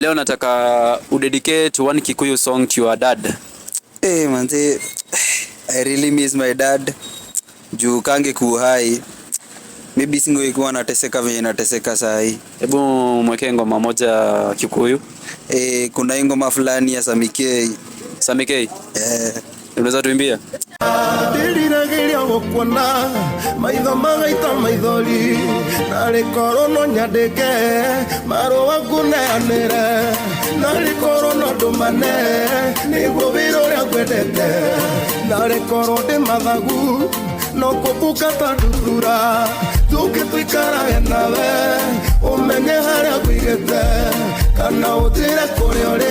Leo nataka udedicate one Kikuyu song to your dad. Hey manze, I really miss my dad. Juu kange kuhai. Maybe singo ikuwa nateseka venye nateseka sahi. Hebu mweke ngoma moja Kikuyu. Kuna ngoma fulani ya Samikei. Samikei? Unaweza tuimbia? Ndiriragiria gukuona maitho magaita maithori nari korono nyandike marua nguneanire nari korono ndumane niguo wira uria ngwendete nari koro ndi mathagu no kubuka ta ndurura tugitwikarage nawe umenye haria ngwigite kana utire kuria uri